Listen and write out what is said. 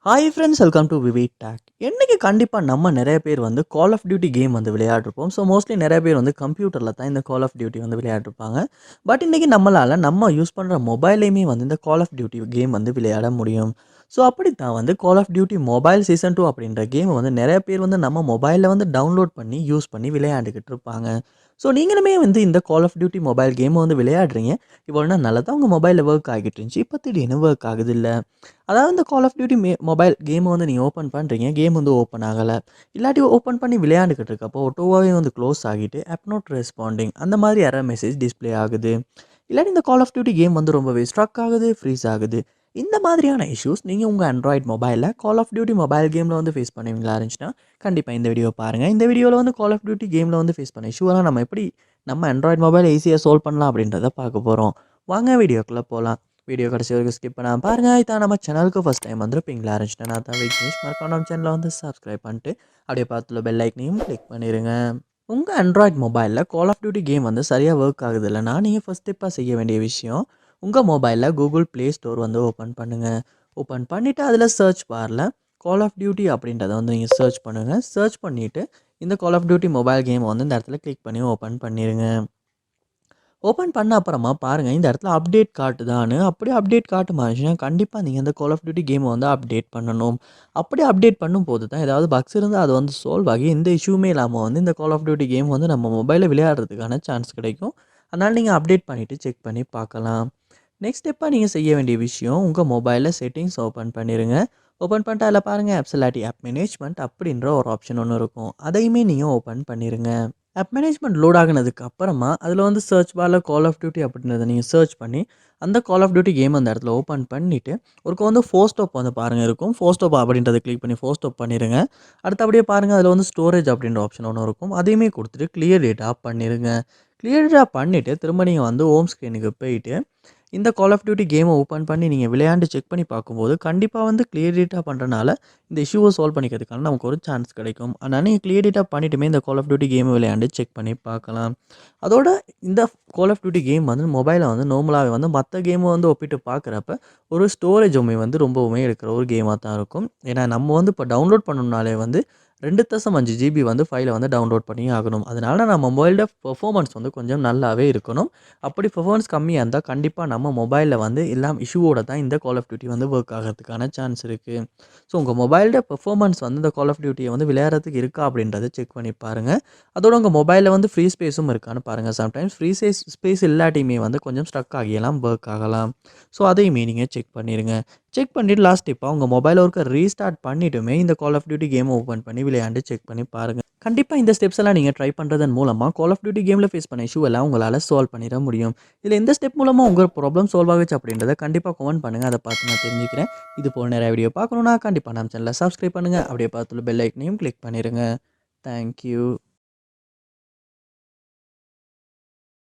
Hi friends, welcome to VividTech. இன்றைக்கி கண்டிப்பாக நம்ம நிறைய பேர் வந்து கால் ஆஃப் டியூட்டி கேம் வந்து விளையாடிருப்போம். ஸோ மோஸ்ட்லி நிறைய பேர் வந்து கம்ப்யூட்டரில் தான் இந்த கால் ஆஃப் டியூட்டி வந்து விளையாடிருப்பாங்க. பட் இன்றைக்கி நம்மளால் நம்ம யூஸ் பண்ணுற மொபைல்லையுமே வந்து இந்த கால் ஆஃப் டியூட்டி கேம் வந்து விளையாட முடியும். ஸோ அப்படித்தான் வந்து கால் ஆஃப் டியூட்டி மொபைல் சீசன் 2 அப்படின்ற கேம் வந்து நிறைய பேர் வந்து நம்ம மொபைலில் வந்து டவுன்லோட் பண்ணி யூஸ் பண்ணி விளையாண்டுக்கிட்டு இருப்பாங்க. ஸோ நீங்களுமே வந்து இந்த கால் ஆஃப் டியூட்டி மொபைல் கேமை வந்து விளையாடுறீங்க. இவ்வளோ நாள் நல்லா தான் உங்கள் மொபைலில் ஒர்க் ஆகிட்டு இருந்துச்சு. இப்போ திடீர்னு ஒர்க் ஆகுது இல்லை. அதாவது இந்த கால் ஆஃப் டியூட்டி மொபைல் கேமை வந்து நீங்கள் ஓப்பன் பண்ணுறீங்க, கேம் வந்து ஓப்பன் ஆகலை. இல்லாட்டி ஓப்பன் பண்ணி விளையாண்டுக்கிட்டு இருக்கப்போ ஆட்டோவாகவே வந்து க்ளோஸ் ஆகிட்டு ஆப் நாட் ரெஸ்பாண்டிங் அந்த மாதிரி எரர் மெசேஜ் டிஸ்ப்ளே ஆகுது. இல்லாட்டி இந்த கால் ஆஃப் டியூட்டி கேம் வந்து ரொம்பவே ஸ்ட்ரக் ஆகுது, ஃப்ரீஸ் ஆகுது. இந்த மாதிரியான இஷ்யூஸ் நீங்கள் உங்கள் ஆண்ட்ராய்ட் மொபைலில் கால் ஆஃப் டியூட்டி மொபைல் கேமில் வந்து ஃபேஸ் பண்ணுவீங்களா இருந்துச்சுன்னா கண்டிப்பாக இந்த வீடியோ பாருங்கள். இந்த வீடியோவில் வந்து கால் ஆஃப் டியூட்டி கேமில் வந்து ஃபேஸ் பண்ண இஷ்யூவெல்லாம் நம்ம எப்படி நம்ம ஆண்ட்ராய்ட் மொபைல் ஈஸியாக சால்வ் பண்ணலாம் அப்படின்றத பார்க்க போகிறோம். வாங்க வீடியோக்குள்ளே போகலாம். வீடியோ கடைசி வரைக்கும் ஸ்கிப் பண்ணாமல் பாருங்கள். இதான் நம்ம சேனலுக்கு ஃபஸ்ட் டைம் வந்துருப்பீங்களா இருந்துச்சுன்னா நான் தான் விக்னேஷ். மறக்காம நம்ம சேனலை வந்து சப்ஸ்கிரைப் பண்ணிட்டு அப்படியே பார்த்துல பெல் ஐக்கனையும் கிளிக் பண்ணிடுங்க. உங்கள் ஆண்ட்ராய்ட் மொபைலில் கால் ஆஃப் டியூட்டி கேம் வந்து சரியாக ஒர்க் ஆகுது இல்லைனா நீங்கள் ஃபஸ்ட் ஸ்டெப்பாக செய்ய வேண்டிய விஷயம், உங்கள் மொபைலில் கூகுள் ப்ளே ஸ்டோர் வந்து ஓப்பன் பண்ணுங்கள். ஓப்பன் பண்ணிவிட்டு அதில் சர்ச் பாரில் கால் ஆஃப் டியூட்டி அப்படின்றத வந்து நீங்கள் சர்ச் பண்ணுங்கள். சர்ச் பண்ணிவிட்டு இந்த கால் ஆஃப் டியூட்டி மொபைல் கேமை வந்து இந்த இடத்துல கிளிக் பண்ணி ஓப்பன் பண்ணிடுங்க. ஓப்பன் பண்ண அப்புறமா பாருங்கள், இந்த இடத்துல அப்டேட் காட்டுதான்னு. அப்படியே அப்டேட் காட்ட மாட்டுச்சுன்னா கண்டிப்பாக நீங்கள் இந்த கால் ஆஃப் டியூட்டி கேமை வந்து அப்டேட் பண்ணணும். அப்படி அப்டேட் பண்ணும்போது தான் ஏதாவது பக்ஸ் இருந்தால் அது வந்து சால்வ் ஆகி எந்த இஷ்யூமே இல்லாமல் வந்து இந்த கால் ஆஃப் டியூட்டி கேம் வந்து நம்ம மொபைலில் விளையாடுறதுக்கான சான்ஸ் கிடைக்கும். அதனால் நீங்கள் அப்டேட் பண்ணிவிட்டு செக் பண்ணி பார்க்கலாம். நெக்ஸ்ட் ஸ்டெப்பாக நீங்கள் செய்ய வேண்டிய விஷயம், உங்கள் மொபைலில் செட்டிங்ஸ் ஓப்பன் பண்ணிடுங்க. ஓப்பன் பண்ணிட்டு அதில் பாருங்கள் ஆப்ஸ் இல்லாட்டி ஆப் மேனேஜ்மெண்ட் அப்படின்ற ஒரு ஆப்ஷன் ஒன்று இருக்கும். அதையுமே நீங்கள் ஓப்பன் பண்ணிடுங்க. ஆப் மேனேஜ்மெண்ட் லோட் ஆகினதுக்கு அப்புறமா அதில் வந்து சர்ச் பாரில் கால் ஆஃப் டியூட்டி அப்படின்றத நீங்கள் சர்ச் பண்ணி அந்த கால் ஆஃப் டியூட்டி கேம் அந்த இடத்துல ஓப்பன் பண்ணிவிட்டு ஒருக்க வந்து ஃபோர் ஸ்டாப் வந்து பாருங்கள் இருக்கும். ஃபோர் ஸ்டாப் அப்படின்றத கிளிக் பண்ணி ஃபோர் ஸ்டாப் பண்ணிடுங்க. அடுத்தபடியே பாருங்கள் அதில் வந்து ஸ்டோரேஜ் அப்படின்ற ஆப்ஷன் ஒன்று இருக்கும். அதையுமே கொடுத்துட்டு கிளியர் டேட்டா பண்ணிடுங்க. கிளியர் டேட்டா பண்ணிவிட்டு திரும்ப நீங்கள் வந்து ஹோம் ஸ்க்ரீனுக்கு போயிட்டு இந்த கால் ஆஃப் டியூட்டி கேமை ஓப்பன் பண்ணி நீங்கள் விளையாண்டு செக் பண்ணி பார்க்கும்போது கண்டிப்பாக வந்து கிளியர் டேட்டா பண்ணுறனால இந்த இஷ்யூவை சால்வ் பண்ணிக்கிறதுக்கான நமக்கு ஒரு சான்ஸ் கிடைக்கும். அதனால் நீங்கள் கிளியர் டேட்டா பண்ணிட்டுமே இந்த கால் ஆஃப் டியூட்டி கேமை விளையாண்டு செக் பண்ணி பார்க்கலாம். அதோட இந்த கால் ஆஃப் டியூட்டி கேம் வந்து மொபைலில் வந்து நார்மலாகவே வந்து மற்ற கேமை வந்து ஒப்பிட்டு பார்க்குறப்ப ஒரு ஸ்டோரேஜ் வந்து ரொம்பவுமே எடுக்கிற ஒரு கேமாக தான் இருக்கும். ஏன்னா நம்ம வந்து இப்போ டவுன்லோட் பண்ணணும்னாலே வந்து 2.5 ஜிபி வந்து ஃபைலை வந்து டவுன்லோட் பண்ணி ஆகணும். அதனால் நம்ம மொபைலோட பெர்ஃபார்மன்ஸ் வந்து கொஞ்சம் நல்லாவே இருக்கணும். அப்படி பெர்ஃபார்மன்ஸ் கம்மியாக இருந்தால் கண்டிப்பாக நம்ம மொபைலில் வந்து எல்லாம் இஷ்யூவோட தான் இந்த கால் ஆஃப் டியூட்டி வந்து ஒர்க் ஆகிறதுக்கான சான்ஸ் இருக்குது. ஸோ உங்கள் மொபைலோட பெர்ஃபார்மன்ஸ் வந்து இந்த கால் ஆஃப் டியூட்டியை வந்து விளையாடுறதுக்கு இருக்கா அப்படின்றத செக் பண்ணி பாருங்கள். அதோட உங்கள் மொபைலில் வந்து ஃப்ரீ ஸ்பேஸும் இருக்கான்னு பாருங்கள். சம்டைம்ஸ் ஃப்ரீ ஸ்பேஸ் இல்லாட்டியுமே வந்து கொஞ்சம் ஸ்ட்ரக் ஆகியெல்லாம் ஒர்க் ஆகலாம். ஸோ அதையுமே நீங்கள் செக் பண்ணிடுங்க. செக் பண்ணிவிட்டு லாஸ்ட் டிப்பாக உங்கள் மொபைல் ஒர்க்கை ரீஸ்டார்ட் பண்ணிவிட்டுமே இந்த கால் ஆஃப் டியூட்டி கேமை ஓப்பன் பண்ணி விளையாண்டு செக் பண்ணி பாருங்கள். கண்டிப்பாக இந்த ஸ்டெப்ஸ் எல்லாம் நீங்கள் ட்ரை பண்ணுறதன் மூலமாக கால் ஆஃப் டியூட்டி கேமில் ஃபேஸ் பண்ண இஷ்யூ எல்லாம் உங்களால் சால்வ் பண்ணிட முடியும். இதில் எந்த ஸ்டெப் மூலமாக உங்கள் ப்ராப்ளம் சால்வ் ஆகுச்சு அப்படின்றத கண்டிப்பாக கமெண்ட் பண்ணுங்கள். அதை பார்த்து நான் தெரிஞ்சுக்கிறேன். இது போல் நிறைய வீடியோ பார்க்கணுன்னா கண்டிப்பாக நம்ம சேனலை சப்ஸ்கிரைப் பண்ணுங்கள். அப்படியே பார்த்துள்ள பெல் ஐக்கனையும் கிளிக் பண்ணிடுங்க. தேங்க்யூ.